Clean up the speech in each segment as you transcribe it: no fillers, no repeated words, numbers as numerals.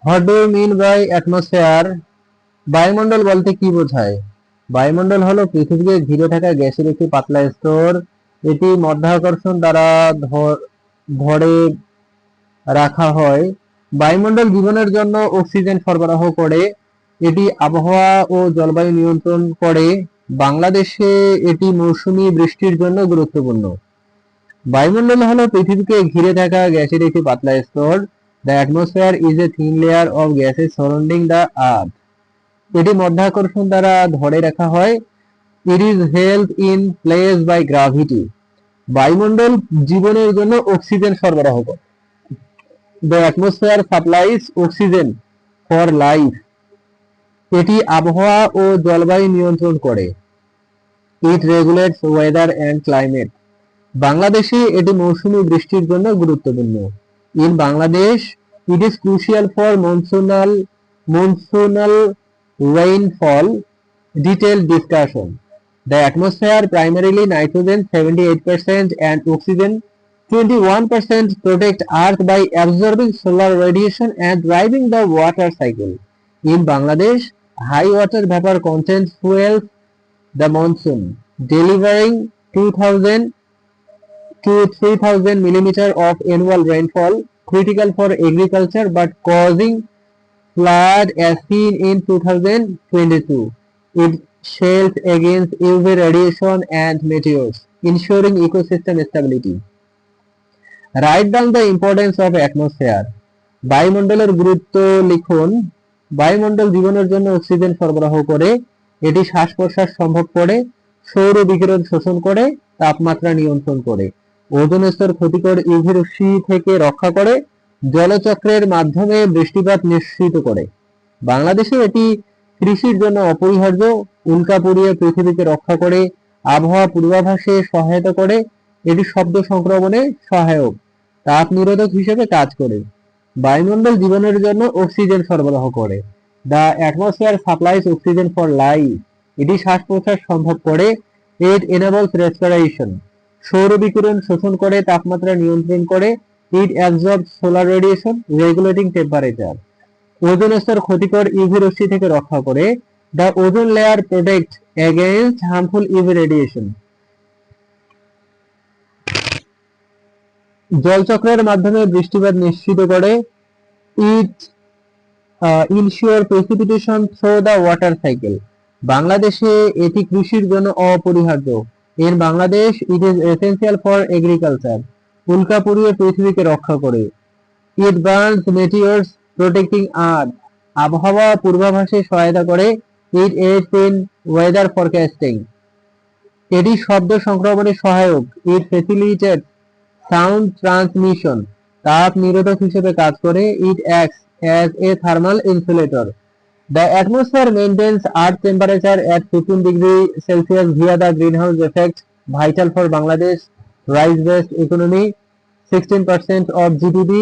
What do you mean by atmosphere? বায়ুমণ্ডল বলতে কি বোঝায়? বায়ুমণ্ডল হলো পৃথিবীকে ঘিরে থাকা গ্যাসের একটি পাতলা স্তর। এটি মাধ্যাকর্ষণ দ্বারা ধরে রাখা হয়। বায়ুমণ্ডল জীবনের জন্য অক্সিজেন সরবরাহ করে। এটি আবহাওয়া ও জলবায়ু নিয়ন্ত্রণ করে। বাংলাদেশে এটি মৌসুমী বৃষ্টির জন্য গুরুত্বপূর্ণ। বায়ুমণ্ডল হলো পৃথিবীকে ঘিরে থাকা গ্যাসের একটি পাতলা স্তর। The atmosphere is a thin layer of gases surrounding the earth. এটি মাধ্যাকর্ষণ দ্বারা ধরে রাখা হয়। It is held in place by gravity. বায়ুমণ্ডল জীবনের জন্য অক্সিজেন সরবরাহ করে। The atmosphere supplies oxygen for life. এটি আবহাওয়া ও জলবায়ু নিয়ন্ত্রণ করে। It regulates weather and climate. বাংলাদেশে এটি মৌসুমী বৃষ্টির জন্য গুরুত্বপূর্ণ। In Bangladesh it is crucial for monsoonal rainfall. Detailed discussion. The atmosphere, primarily nitrogen 78% and oxygen 21%, protect Earth by absorbing solar radiation and driving the water cycle. In Bangladesh, high water vapor content fuels the monsoon, delivering 2000 to 3000 millimeter of annual rainfall, critical for agriculture but causing flood as seen in 2022. It shields against UV radiation and meteors, ensuring ecosystem stability. Write down the importance of atmosphere. বায়ুমণ্ডলের গুরুত্ব লিখুন। বায়ুমণ্ডল জীবনের জন্য oxygen সরবরাহ করে। এটি শ্বাস প্রশ্বাস সম্ভব করে। সৌর বিকিরণ শোষণ করে। তাপমাত্রা নিয়ন্ত্রণ করে। ওজোন স্তর ক্ষতিকর ইউভি রশ্মি থেকে রক্ষা করে। জলচক্রের মাধ্যমে বৃষ্টিপাত নিশ্চিত করে। বাংলাদেশে এটি কৃষির জন্য অপরিহার্য। উল্কা পড়িয়ে পৃথিবীকে রক্ষা করে। আবহাওয়া পূর্বাভাসে সহায়তা করে। এটি শব্দ সংক্রমণে সহায়ক। তাপ নিরোধক হিসেবে কাজ করে। বায়ুমণ্ডল জীবনের জন্য অক্সিজেন সরবরাহ করে। The atmosphere supplies oxygen for life. এটি শ্বাস প্রশ্বাস সম্ভব করে। It enables respiration. সৌর বিকিরণ শোষণ করে তাপমাত্রা নিয়ন্ত্রণ করে। It absorbs solar radiation, regulating temperature. Ozone স্তর ক্ষতিকর ইউভি রশ্মি থেকে রক্ষা করে। The ozone layer protect against harmful UV radiation. জলচক্রের মাধ্যমে বৃষ্টিপাত নিশ্চিত করে। It ensure precipitation through the water cycle. বাংলাদেশে এটি কৃষির জন্য অপরিহার্য। In Bangladesh it is essential for agriculture. উল্কা পড়িয়ে পৃথিবীকে রক্ষা করে। ইট বার্নস মেটিওরস, প্রোটেক্টিং আর্থ। আবহাওয়া পূর্বাভাসে সহায়তা করে। ইট এইডস ইন ওয়েদার ফরকাস্টিং। এটি শব্দ সংক্রমণে সহায়ক। ইট ফেসিলিটেটস সাউন্ড ট্রান্সমিশন। তাপ নিরোধক হিসেবে কাজ করে। ইট acts as a thermal insulator. The atmosphere maintains earth temperature at 15 degrees Celsius via the greenhouse effect, vital for Bangladesh rice-based economy. 16% of GDP.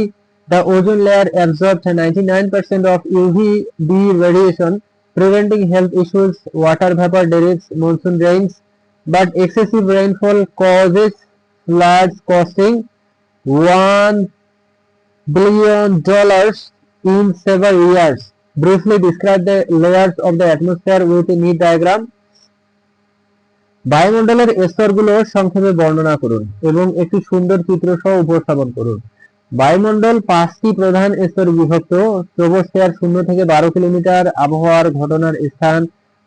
The ozone layer absorbs 99% of UVB radiation, preventing health issues. Water vapor directs monsoon rains, but excessive rainfall causes floods costing $1 billion in several years. Briefly describe the layers of the atmosphere with a neat diagram. বায়ুমণ্ডলের স্তরগুলো সংক্ষেপে বর্ণনা করুন এবং একটি সুন্দর চিত্র সহ উপস্থাপন করুন। বায়ুমণ্ডল 5টি প্রধান স্তরে বিভক্ত। ট্রপোস্ফিয়ার 0 থেকে 12 কিলোমিটার। আবহাওয়ার ঘটনার স্থান।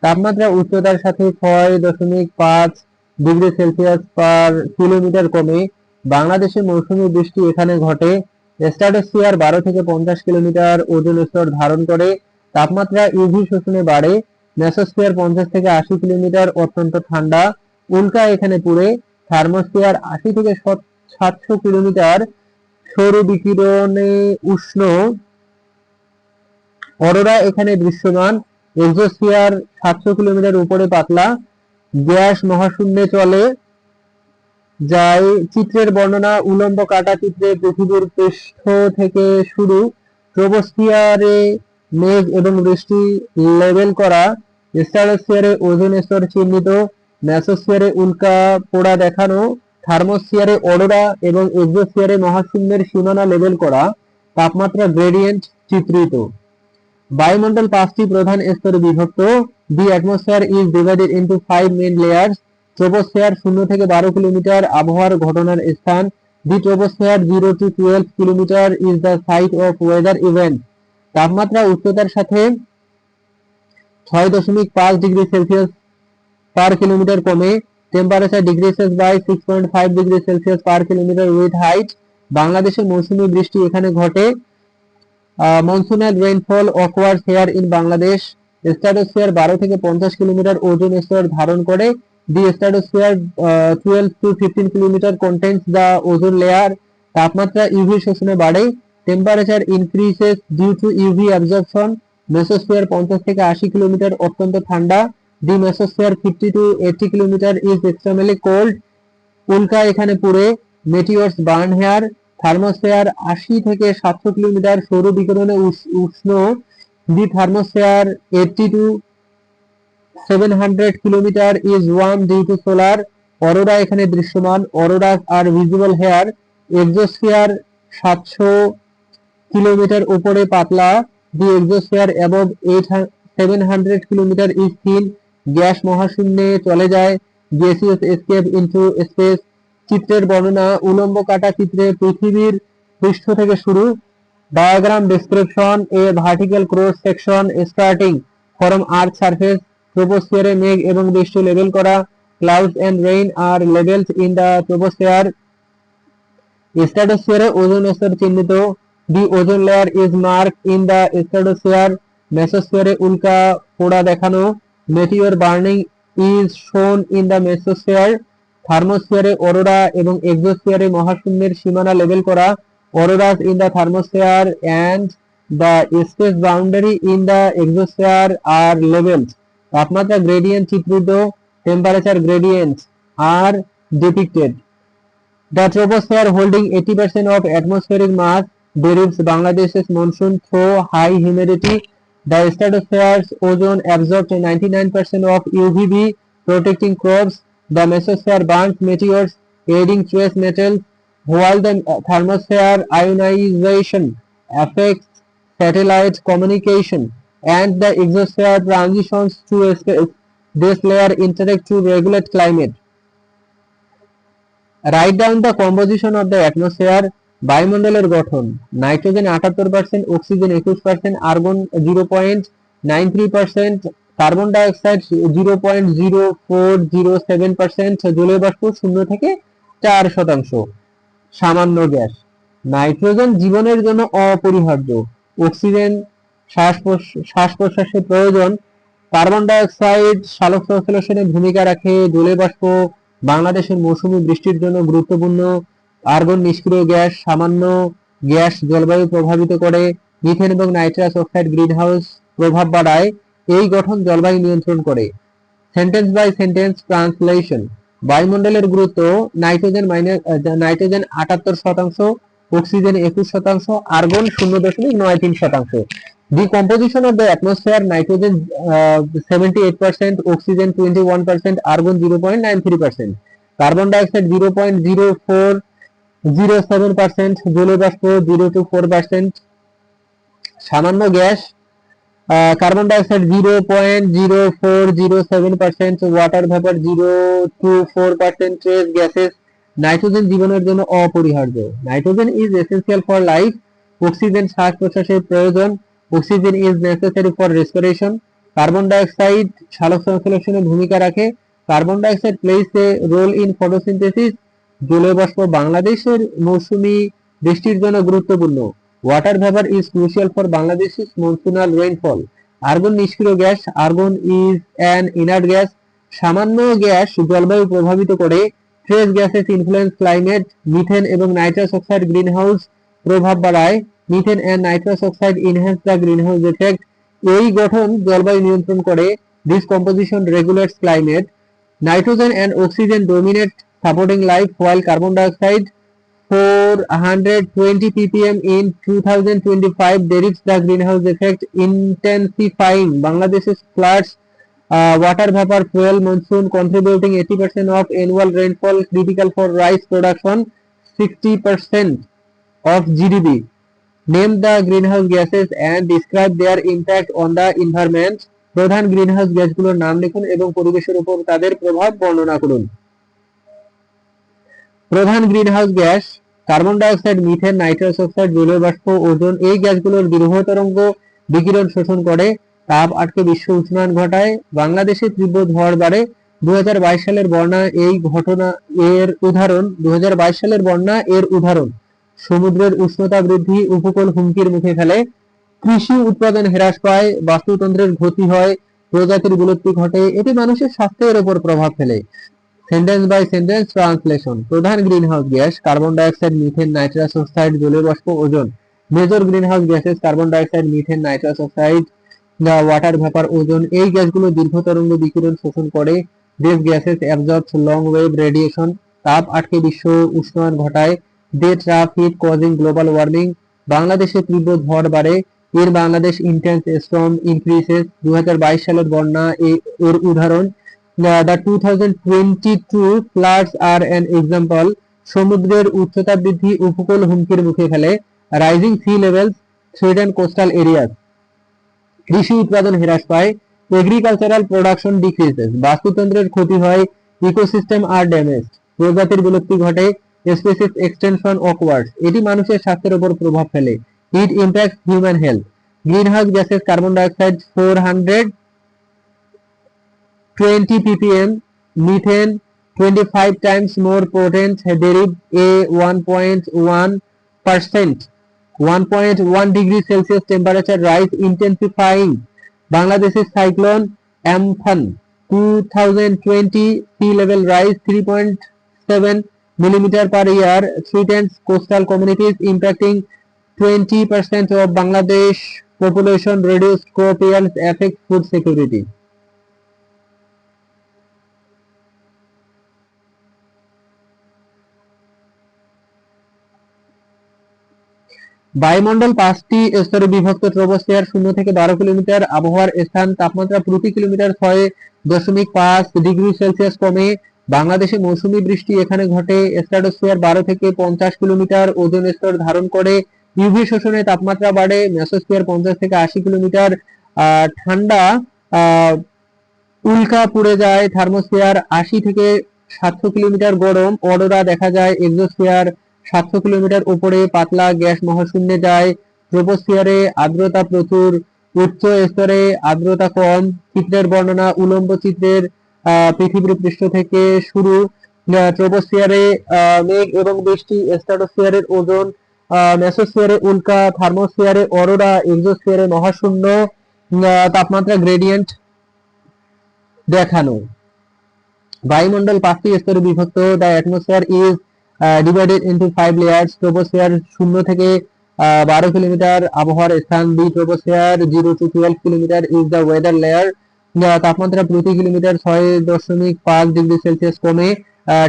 তাপমাত্রা উচ্চতার সাথে 6.5 ডিগ্রি সেলসিয়াস পার কিলোমিটার কমে। বাংলাদেশে মৌসুমী বৃষ্টি এখানে ঘটে। স্ট্র্যাটোস্ফিয়ার 12 থেকে 50 কিলোমিটার ওজোন স্তর ধারণ করে। তাপমাত্রা ইউভি শোষণে বাড়ে। মেসোস্ফিয়ার 50 থেকে 80 কিলোমিটার অত্যন্ত ঠান্ডা। উল্কা এখানে পুড়ে। থার্মোস্ফিয়ার 80 থেকে 700 কিলোমিটার সৌর বিকিরণে উষ্ণ। অরোরা এখানে দৃশ্যমান। এক্সোস্ফিয়ার 700 কিলোমিটার উপরে পাতলা। গ্যাস মহাশূন্যে চলে যায়। চিত্রের বর্ণনা। উলম্ব কাটা চিত্রে পৃথিবীর পৃষ্ঠ থেকে শুরু। ট্রপোস্ফিয়ারে মেঘ এবং বৃষ্টি লেবেল করা। স্ট্র্যাটোস্ফিয়ারে ওজোন স্তর চিহ্নিত। মেসোস্ফিয়ারে উল্কা পোড়া দেখানো। থার্মোস্ফিয়ারে অরোরা এবং এক্সোস্ফিয়ারে মহাশূন্যের সীমানা লেবেল করা। তাপমাত্রা গ্রেডিয়েন্ট চিত্রিত। বায়ুমণ্ডল 5টি প্রধান স্তরে বিভক্ত। The atmosphere is divided into 5 main layers. Troposphere 0 থেকে 12 কিলোমিটার আবহাওয়ার ঘটনার স্থান। The troposphere 0 to 12 kilometre is the site of weather event. তাপমাত্রা উচ্চতার সাথে 6.5 ডিগ্রি সেলসিয়াস পার কিলোমিটার কমে। Temperature decreases by 6.5 degree Celsius per kilometre with height. বাংলাদেশে মৌসুমী বৃষ্টি এখানে ঘটে। Monsoonal rainfall occurs here in Bangladesh. Stratosphere 12 থেকে 50 কিলোমিটার ওজোন স্তর ধারণ করে। The stratosphere 12 to 15 kilometre contains the ozone layer. তাপমাত্রা ইউভি শোষণে বাড়ে। Temperature increases due to UV absorption. Mesosphere 50 থেকে 80 কিলোমিটার অত্যন্ত ঠান্ডা। The mesosphere 50 to 80 kilometre is extremely cold. উল্কা এখানে পুড়ে। মেটিওরস বার্ন হেয়ার। থার্মোস্ফিয়ার 80 থেকে 700 কিলোমিটার সৌর বিকিরণে উষ্ণ। The thermosphere 80 to 700 kilometre is warm due to solar. Aurora এখানে দৃশ্যমান। Auroras are visible here. Exosphere 700 kilometre উপরে পাতলা। The exosphere above 700 kilometre is thin. Gas মহাশূন্যে চলে যায়। Gaseous escape into space. চিত্রের বর্ণনা। উলম্ব কাটা চিত্রে পৃথিবীর পৃষ্ঠ থেকে শুরু। Diagram description. A vertical cross section starting from earth surface. ট্রোপোস্ফিয়ারে মেঘ এবং বৃষ্টি লেবেল করা। Clouds and rain R labelled in the troposphere. স্ট্র্যাটোস্ফিয়ারে ওজোন স্তর চিহ্নিত। The ozone layer is mark in the stratosphere. মেসোস্ফিয়ারে উল্কা পোড়া দেখানো। Meteor burning is shown in the mesosphere. থার্মোস্ফিয়ারে অরোরা এবং এক্সোস্ফিয়ারে মহাশূন্যের সীমানা লেবেল করা। Auroras in the thermosphere and the space boundary in the exosphere are labelled. তাপমাত্রা গ্রেডিয়েন্ট চিত্রিত। Temperature gradients are depicted. The troposphere holding 80% of atmospheric mass derives Bangladesh's monsoon through high humidity. The stratosphere's ozone absorbs 99% of UVB, protecting crops. The mesosphere burns meteors, aiding trace metals, while the thermosphere ionization affects satellite communication, and the exosphere transitions to space. This layer interact to regulate climate. Write down the composition of the atmosphere. বায়ুমণ্ডলের গঠন। Nitrogen 78%, oxygen 21%, argon 0.93%, carbon dioxide 0.0407%, জলীয় বাষ্প 0 থেকে 4%। সামান্য gas. Nitrogen জীবনের জন্য অপরিহার্য। Oxygen শ্বাস প্রশ্বাসের প্রয়োজন। কার্বন ডাইঅক্সাইড সালোক সংশ্লেষণে ভূমিকা রাখে। জলীয় বাষ্প বাংলাদেশের মৌসুমী বৃষ্টির জন্য গুরুত্বপূর্ণ। আর্গন নিষ্ক্রিয় গ্যাস। সামান্য গ্যাস জলবায়ু প্রভাবিত করে। মিথেন এবং নাইট্রাস অক্সাইড গ্রিনহাউস প্রভাব বাড়ায়। এই গঠন জলবায়ু নিয়ন্ত্রণ করে। Sentence by sentence translation. বায়ুমণ্ডলের গুরুত্ব। Nitrogen 78%, oxygen 21%, argon 0.93%। The composition of the atmosphere: nitrogen 78%, oxygen 21%, argon 0.93%, carbon dioxide 0.0407%, জলীয় বাষ্প 0 to 4%, সামান্য gas carbon dioxide 0.0407%, water vapour 0 to 4%, trace gases. Nitrogen জীবনের জন্য অপরিহার্য। Nitrogen is essential for life. Oxygen শ্বাস প্রশ্বাসের প্রয়োজন। Oxygen is necessary for respiration. Carbon dioxide সালোক সংশ্লেষণে ভূমিকা রাখে। Carbon dioxide plays a role in photosynthesis. জলীয় বাষ্প বাংলাদেশের মৌসুমী বৃষ্টির জন্য গুরুত্বপূর্ণ। Water vapour is crucial for বাংলাদেশের মনসুনাল রেইনফল। আর্গন নিষ্ক্রিয় gas. Argon is an inert gas. সামান্য গ্যাস জলবায়ু প্রভাবিত করে। Trace gases influence climate. Methane এবং নাইট্রাস অক্সাইড গ্রিনহাউস প্রভাব বাড়ায়। Methane and nitrous oxide enhance the greenhouse effect. এই গঠন জলবায়ু নিয়ন্ত্রণ করে। This composition regulates climate. Nitrogen and oxygen dominate supporting life, while carbon dioxide 420 ppm in 2025 derives the greenhouse effect, intensifying Bangladesh's floods. Water vapor fuel monsoon contributing 80% of annual rainfall, critical for rice production, 60% of GDP. Name the greenhouse gases and describe their impact on the environment. প্রধান greenhouse গ্যাসগুলোর নাম লিখুন এবং পরিবেশের উপর তাদের প্রভাব বর্ণনা করুন। প্রধান greenhouse gas carbon dioxide, methane, nitrous oxide, জলীয় বাষ্প, ওজোন। এই গ্যাসগুলোর দীর্ঘ তরঙ্গ বিকিরণ শোষণ করে তাপ আটকে বিশ্ব উষ্ণায়ন ঘটায়। বাংলাদেশে তীব্র ঝড় বাড়ে। 2022 সালের বন্যা এর উদাহরণ। সমুদ্রের উষ্ণতা বৃদ্ধি উপকূল হুমকির মুখে ফেলে। কৃষি উৎপাদন হ্রাস পায়, বাস্তুতন্ত্রের ক্ষতি হয়, প্রজাতির বিলুপ্তি ঘটে। এটি মানুষের স্বাস্থ্যের উপর প্রভাব ফেলে। Sentence by sentence translation. প্রধান greenhouse gas carbon dioxide, methane, nitrous oxide, জলীয় বাষ্প, ozone. Major greenhouse gases carbon dioxide, methane, nitrous oxide, water vapour, ozone. এই গ্যাসগুলো দীর্ঘ তরঙ্গ বিকিরণ শোষণ করে। This gases absorbs long wave radiation. তাপ আটকে বিশ্ব উষ্ণায়ন ঘটায়। They trap heat causing global warming. বাংলাদেশে তীব্র ঝড় বাড়ে। এর বাংলাদেশ ইন্টেন্স স্টর্ম ইনক্রিসেস। 2022 সালের বন্যা এর উদাহরণ। The 2022 floods are an example. সমুদ্রের উচ্চতা বৃদ্ধি উপকূল হুমকির মুখে ফেলে। Rising sea levels threaten coastal areas. কৃষি উৎপাদন হ্রাস পায়। Agricultural production decreases. বাস্তুতন্ত্রের ক্ষতি হয়। Ecosystem are damaged. প্রজাতির বিলুপ্তি ঘটে। Species extinction occurred. এটি মানুষের স্বাস্থ্যের উপর প্রভাব ফেলে। It impacts human health. Greenhouse gases carbon dioxide 420 ppm, methane 25 times more potent, derive a 1.1 degree Celsius temperature rise intensifying. Bangladesh's cyclone Amphan 2020 sea level rise 3.7 millimeter per year threatens coastal communities, impacting 20% of Bangladesh population. Reduced crop yields affect food security. বায়ুমণ্ডল 5টি স্তরে বিভক্ত। Troposphere 0 থেকে 12 kilometre. আবহাওয়ার স্থান। তাপমাত্রা প্রতি kilometre 6.5 degree Celsius কমে। বাংলাদেশে মৌসুমী বৃষ্টি এখানে ঘটে। স্ট্র্যাটোস্ফিয়ার 12 থেকে 50 কিলোমিটার ওজোন স্তর ধারণ করে। ইউভি শোষণে তাপমাত্রা বাড়ে। মেসোস্ফিয়ার 50 থেকে 80 কিলোমিটার। ঠান্ডা উল্কা পুড়ে যায়। থার্মোস্ফিয়ার 80 থেকে 700 কিলোমিটার গরম। অরোরা দেখা যায়। এক্সোস্ফিয়ার 700 কিলোমিটার উপরে পাতলা গ্যাস মহাশূন্যে যায়। ট্রপোস্ফিয়ারে আর্দ্রতা প্রচুর। উচ্চ স্তরে আর্দ্রতা কম। চিত্রের বর্ণনা। উলম্ব চিত্রের পৃথিবীর পৃষ্ঠ থেকে শুরু। ট্রপোস্ফিয়ারে মেঘ এবং বৃষ্টি। স্ট্র্যাটোস্ফিয়ারে ওজোন। মেসোস্ফিয়ারে উল্কা। থার্মোস্ফিয়ারে অরোরা। এক্সোস্ফিয়ারে মহাশূন্য। তাপমাত্রা গ্রেডিয়েন্ট দেখানো। বায়ুমণ্ডল 5টি স্তরে বিভক্ত। The atmosphere is divided into 5 layers. Troposphere 0 থেকে 12 কিলোমিটার। আবহাওয়ার স্থান। The troposphere 0 to 12 kilometre is the weather layer. তাপমাত্রা প্রতি কিলোমিটার 6.5 ডিগ্রি সেলসিয়াস কমে।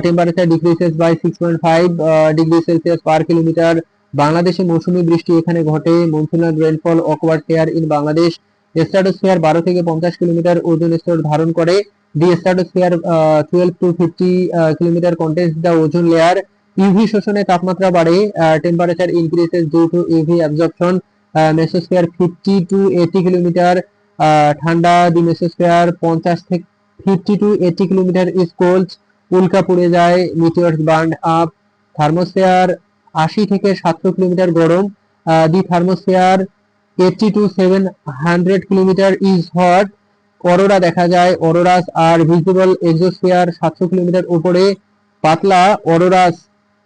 Temperature decreases by 6.5 degree Celsius per kilometre. বাংলাদেশে মৌসুমী বৃষ্টি এখানে ঘটে। Monsoonal rainfall occurred here in Bangladesh. Stratosphere 12 থেকে 50 কিলোমিটার ওজোন স্তর ধারণ করে। The stratosphere 12 to 50 kilometer contains the ozone layer. UV শোষণে তাপমাত্রা বাড়ে। Temperature increases due to UV absorption. Mesosphere 50 to 80 kilometre ঠান্ডা। The mesosphere 50 to 80 kilometre is cold. উল্কা পুড়ে যায়। মিটিওরস বার্ন আপ। থার্মোস্ফিয়ার 80 থেকে 700 কিলোমিটার গরম। The thermosphere 80 to 700 kilometre is hot. Aurora দেখা যায়। Auroras are visible. Exosphere 700 kilometre উপরে পাতলা। Auroras.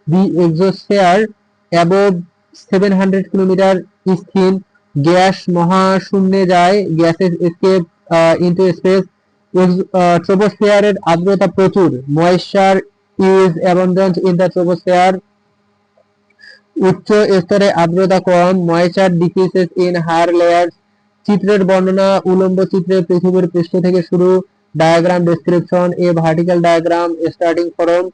The exosphere above 700 kilometre is thin. Gas মহাশূন্যে যায়। Gases escape into space. ট্রপোস্ফিয়ারের আর্দ্রতা প্রচুর। Moisture is abundant in the troposphere. উচ্চ স্তরে আর্দ্রতা কম। Moisture decreases in higher layers. চিত্রের বর্ণনা। উলম্ব চিত্রে পৃথিবীর পৃষ্ঠ থেকে শুরু। Diagram description. A vertical diagram starting from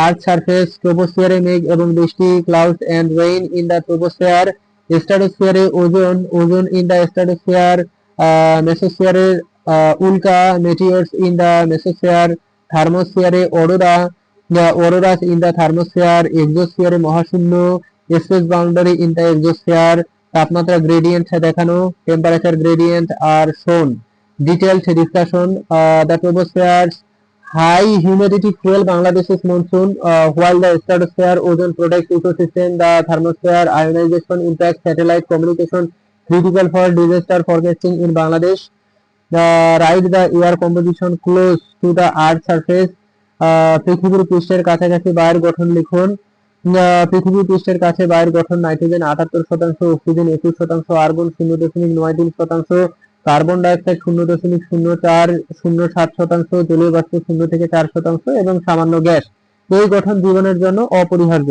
earth surface. ট্রপোস্ফিয়ারে মেঘ এবং বৃষ্টি। Clouds and rain in the troposphere. স্ট্র্যাটোস্ফিয়ারে ozone. Ozone in the stratosphere. মেসোস্ফিয়ারে উল্কা। Meteors in the mesosphere. থার্মোস্ফিয়ারে aurora. Auroras in the thermosphere. এক্সোস্ফিয়ারে মহাশূন্য। Space boundary in the exosphere, তাপমাত্রা গ্রেডিয়েন্ট দেখানো, temperature gradient are shown, detailed discussion, the troposphere's high humidity fuel বাংলাদেশের monsoon, while the stratosphere ozone protects ecosystem, the thermosphere ionization impacts satellite communication critical for disaster forecasting in Bangladesh. Right, the air composition close to the earth surface, পৃথিবীর পৃষ্ঠের কাছাকাছি বায়ুর গঠন লিখুন। পৃথিবীর পৃষ্ঠের কাছে বায়ুর গঠন nitrogen 78%, oxygen 21%, argon 0.93%, carbon dioxide 0.0407%, জলীয় বাষ্প 0 থেকে 4% এবং সামান্য গ্যাস। এই গঠন জীবনের জন্য অপরিহার্য।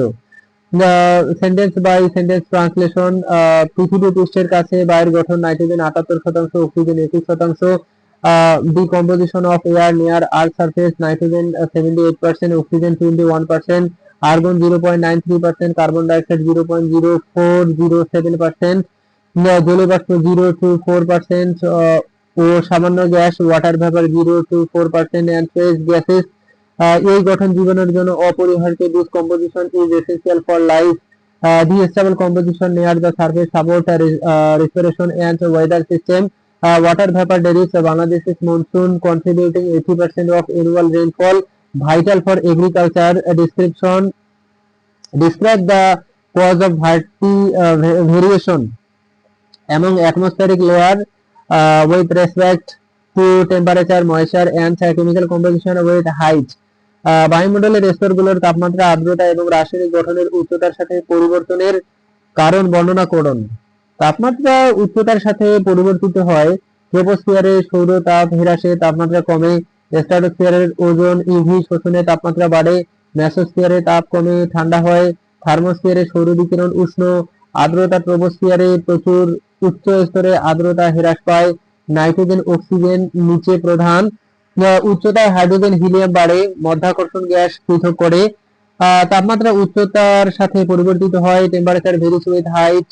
সেন্টেন্স বাই সেন্টেন্স ট্রান্সলেশন, পৃথিবী পৃষ্ঠের কাছে বায়ুর গঠন nitrogen 78%, oxygen 21%, the composition of air near earth surface, nitrogen 78%, oxygen 21%, argon 0.93%, carbon dioxide 0.0407%, জলীয় বাষ্প 0 to 4%, ও সামান্য gas water vapour 0 to 4% and trace gases। এই গঠন জীবনের জন্য অপরিহার্য। This composition is essential for life. The stable composition near the surface support respiration and weather system. Water vapor derives Bangladesh's monsoon, contributing 80% of annual rainfall, vital for agriculture। Description: describe the cause of variation among atmospheric layer with respect to temperature, moisture and chemical composition with height। বায়ুমণ্ডলের স্তরগুলোর তাপমাত্রা, আর্দ্রতা এবং রাসায়নিক গঠনের উচ্চতার সাথে পরিবর্তনের কারণ বর্ণনা করুন। তাপমাত্রা উচ্চতার সাথে পরিবর্তিত হয়। ট্রোপোস্ফিয়ারে সৌর তাপ হ্রাসে তাপমাত্রা কমে, স্ট্র্যাটোস্ফিয়ারের ওজোন ইউভি শোষণে তাপমাত্রা বাড়ে, মেসোস্ফিয়ারে তাপ কমে ঠান্ডা হয়, থার্মোস্ফিয়ারে সৌর বিকিরণ উষ্ণ, আর্দ্রতা ট্রোপোস্ফিয়ারে প্রচুর, উচ্চ স্তরে আর্দ্রতা হ্রাস পায়, নাইট্রোজেন অক্সিজেন নিচে প্রধান, উচ্চতায় হাইড্রোজেন হিলিয়াম বাড়ে, মধ্যাকর্ষণ গ্যাস পৃথক করে। তাপমাত্রা উচ্চতার সাথে পরিবর্তিত হয়। টেম্পারেচার ভেরিস উইথ হাইট,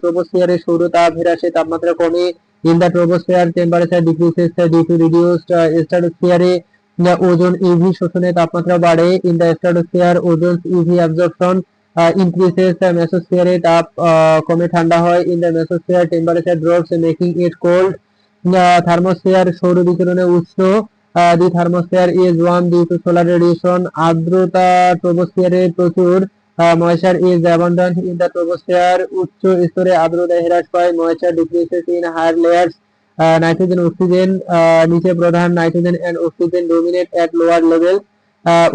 ট্রোপোস্ফিয়ারে সৌর তাপ হ্রাসে তাপমাত্রা কমে, in the troposphere temperature decreases due to reduced, স্ট্র্যাটোস্ফিয়ারে ওজোন ইউভি শোষণে তাপমাত্রা বাড়ে, in the stratosphere ozone UV absorption increases, মেসোস্ফিয়ারে তাপ কমে ঠান্ডা হয়, in the mesosphere temperature drops making it cold. Thermosphere সৌর বিকিরণে উষ্ণ, the thermosphere is warm due to solar radiation। আর্দ্রতা ট্রোপোস্ফিয়ারে প্রচুর, moisture is abundant in the troposphere। উচ্চ স্তরে আর্দ্রতা হ্রাস পায়, moisture decreases in higher layers। Nitrogen oxygen নিচে প্রধান, nitrogen and oxygen dominate at lower level।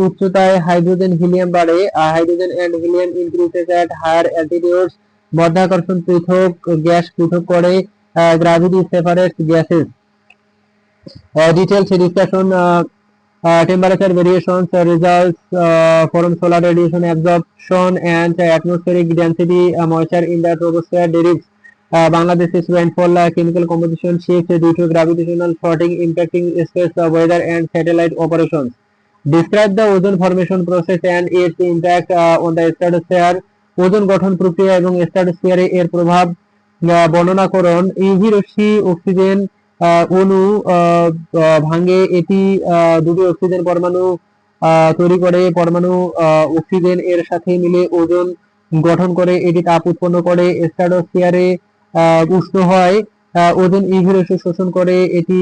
উচ্চতায় হাইড্রোজেন হিলিয়াম বাড়ে, hydrogen and helium increases at higher altitudes। মধ্যাকর্ষণ পৃথক গ্যাস পৃথক করে, gravity separates gases। Details discussion, temperature variations, results from solar radiation absorption and atmospheric density, moisture in the troposphere derives। Bangladesh's rainfall, chemical composition shifts due to gravitational shorting impacting space weather and satellite operations। Describe the ozone formation process and its impact on the stratosphere। Ozone গঠন প্রক্রিয়া এবং স্ট্র্যাটোস্ফিয়ারে এর প্রভাব বর্ণনা করুন। UV রশ্মি oxygen অণু ভাঙে, এটি দুটি অক্সিজেন পরমাণু তৈরি করে। পরমাণু অক্সিজেন এর সাথে মিলে ওজোন গঠন করে, এটি তাপ উৎপন্ন করে। স্ট্র্যাটোস্ফিয়ারে উষ্ণ হয়, ওজোন ইউভি রশ্মি শোষণ করে, এটি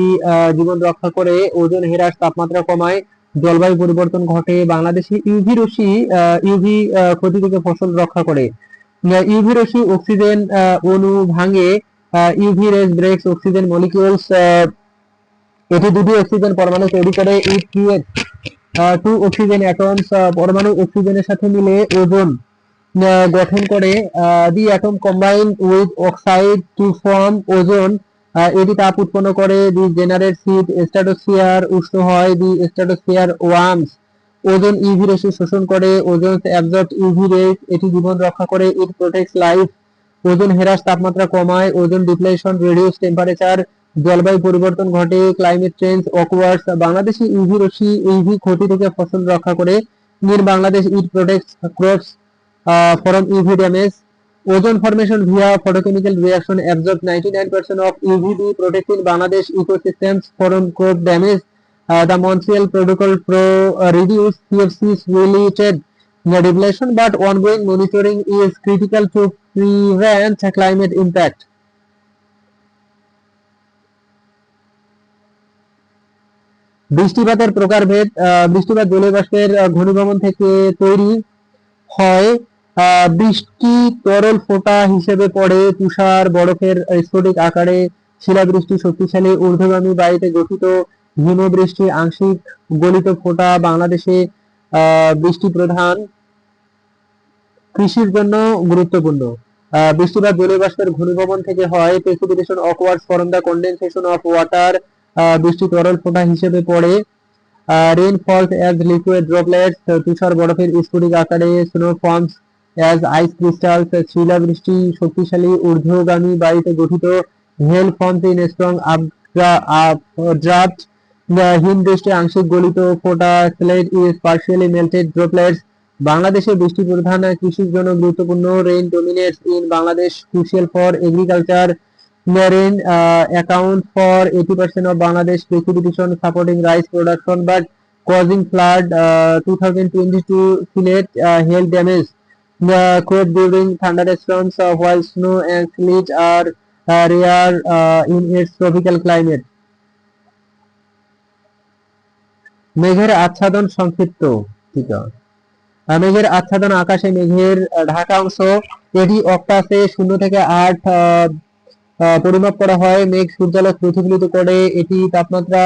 জীবন রক্ষা করে। ওজোন হ্রাস তাপমাত্রা কমায়, জলবায়ু পরিবর্তন ঘটে। বাংলাদেশে ইউভি রশ্মি ইউভি ক্ষতি থেকে ফসল রক্ষা করে। ইউভি রশ্মি অক্সিজেন অণু ভাঙে, UV rays breaks oxygen molecules, এটি দুটি অক্সিজেন পরমাণু তৈরি করে। It creates two oxygen atoms, পরমাণু অক্সিজেনের সাথে মিলে ওজোন গঠন করে। The atom combine with oxide to form ozone, এটি তাপ উৎপন্ন করে। দি জেনারেটস হিট, স্ট্র্যাটোস্ফিয়ার উষ্ণ হয়। The stratosphere warms, ozone UV rays শোষণ করে। ওজোন অ্যাবজর্ব ইউভি রেজ, এটি জীবন রক্ষা করে। ইট প্রোটেক্টস লাইফ, ওজোন হ্রাস তাপমাত্রা কমায়। ওজোন ডিপ্লেশন রিডিউস টেম্পারেচার, জলবায়ু পরিবর্তন ঘটে। ক্লাইমেট চেঞ্জ অকওয়ার্স, বাংলাদেশে ইউভি রশ্মি ইউভি ক্ষতি থেকে ফসল রক্ষা করে। In Bangladesh it protects crops from UV damage। Ozone formation via photochemical reaction absorbs 99% of UVB, protecting Bangladesh ecosystems from crop damage। The Montreal Protocol reduce CFCs related depletion, but ongoing monitoring is critical to prevent climate impact. বৃষ্টিপাতের প্রকারভেদ। বৃষ্টিপাত জলীয় বাষ্পের ঘনীভবন থেকে তৈরি হয়। বৃষ্টি তরল ফোঁটা হিসেবে পড়ে, তুষার, বরফের স্ফটিক আকারে, শিলাবৃষ্টি, শক্তিশালী ঊর্ধ্বগামী বায়ুতে গঠিত হিমবৃষ্টি, আংশিক গলিত ফোঁটা। বাংলাদেশে বৃষ্টি প্রধান কৃষির জন্য গুরুত্বপূর্ণ। বৃষ্টিপাত জলীয় বাষ্পের ঘনীভবন থেকে হয়। Precipitation occurs from the condensation of water. বৃষ্টি তরল ফোঁটা হিসেবে পড়ে। Rain falls as liquid droplets. তুষার বরফের স্ফটিক আকারে। Snow forms as ice crystals. শিলাবৃষ্টি শক্তিশালী ঊর্ধ্বগামী বায়ুতে গঠিত। Hail forms in strong updraft. হিমবৃষ্টি আংশিক গলিত ফোঁটা। Sleet is partially melted droplets. বাংলাদেশে বৃষ্টি প্রধান কৃষির জন্য গুরুত্বপূর্ণ। Rain dominates in Bangladesh, crucial for agriculture. Rain accounts for 80% of Bangladesh precipitation, supporting rice production but causing flood. 2022 Sylhet hail damage crop during thunderstorms, while snow and sleet are rare in its tropical climate. মেঘের আচ্ছাদন সংক্ষিপ্ত। ঠিক আছে। মেঘের আচ্ছাদন আকাশে মেঘের ঢাকা অংশ। এটি অক্টাসে 0 থেকে 8 পরিমাপ করা হয়। মেঘ সূর্যালোক প্রতিফলিত করে, এটি তাপমাত্রা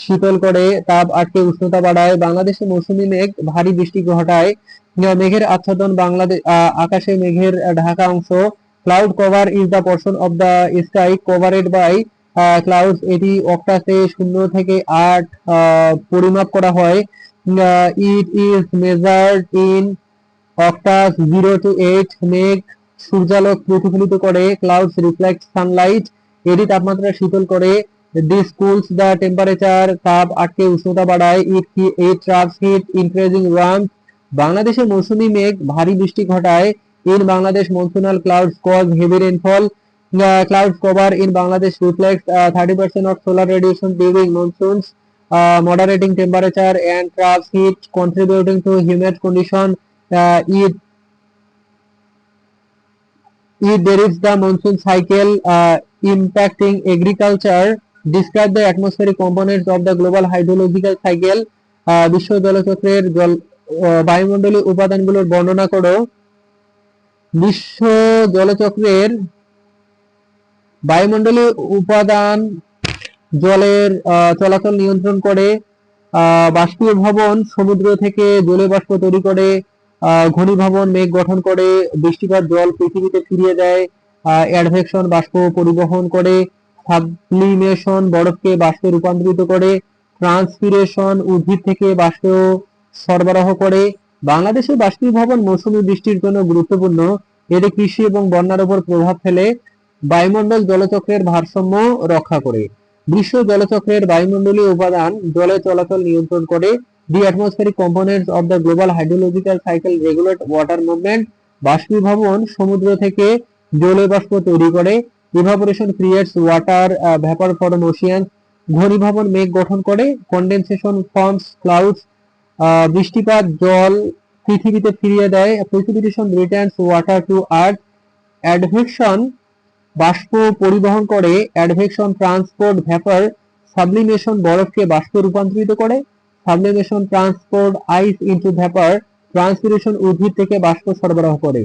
শীতল করে, তাপ আটকে উষ্ণতা বাড়ায়। বাংলাদেশে মৌসুমী মেঘ ভারী বৃষ্টি ঘটায়। মেঘের আচ্ছাদন বাংলাদেশ আকাশে মেঘের ঢাকা অংশ। Cloud cover is the portion of the sky covered by clouds. এটি অক্টাসে 0 থেকে 8 পরিমাপ করা হয়। It is measured in octas 0 to 8। মেঘ সূর্যালোক প্রতিফলিত করে। Clouds reflect sunlight. এটি তাপমাত্রা শীতল করে। This cools the temperature. তাপ আটকে উষ্ণতা বাড়ায়। It traps heat increasing warmth. বাংলাদেশে মৌসুমী মেঘ ভারী বৃষ্টি ঘটায়। In Bangladesh monsoonal clouds cause heavy rainfall. Clouds cover in Bangladesh reflects 30% of solar radiation during monsoons, moderating temperature and traps heat, contributing to humid condition. It derives the monsoon cycle impacting agriculture. Describe the atmospheric components of the global hydrological cycle. বিশ্ব জলচক্রের বায়ুমণ্ডলীয় উপাদানগুলোর বর্ণনা করো। বিশ্ব জলচক্রের বায়ুমণ্ডলীয় উপাদান জলের চলাচল নিয়ন্ত্রণ করে। বাষ্পীভবন সমুদ্র থেকে জলীয় বাষ্প তৈরি করে। ঘনীভবন মেঘ গঠন করে। বৃষ্টিপাত জল পৃথিবীতে ফিরিয়ে দেয়। অ্যাডভেকশন বাষ্প পরিবহন করে। সাবলিমেশন বরফকে বাষ্পে রূপান্তরিত করে। ট্রান্সপিরেশন উদ্ভিদ থেকে বাষ্প সরবরাহ করে। বাংলাদেশে বাষ্পীভবন মৌসুমী বৃষ্টির জন্য গুরুত্বপূর্ণ। এটি কৃষি এবং বন্যার উপর প্রভাব ফেলে। বায়ুমণ্ডল জলচক্রের ভারসাম্য রক্ষা করে। বিশ্ব জলচক্রের বায়ুমণ্ডলীয় উপাদান জলের চলাচল নিয়ন্ত্রণ করে। The atmospheric components of the global hydrological cycle regulate water movement. বাষ্পীভবন সমুদ্র থেকে জলীয় বাষ্প তৈরি করে। Evaporation creates water vapor from oceans. ঘনীভবন মেঘ গঠন করে। Condensation forms clouds. বৃষ্টিপাত জল পৃথিবীতে ফিরিয়ে দেয়। Precipitation returns water to earth. Advection বাষ্প পরিবহন করে। Advection transport vapour. সাবলিমেশন বরফকে বাষ্পে রূপান্তরিত করে। সাবলিমেশন ট্রান্সপোর্ট আইস ইনটু ভ্যাপর। ট্রান্সপিরেশন উদ্ভিদ থেকে বাষ্প সরবরাহ করে।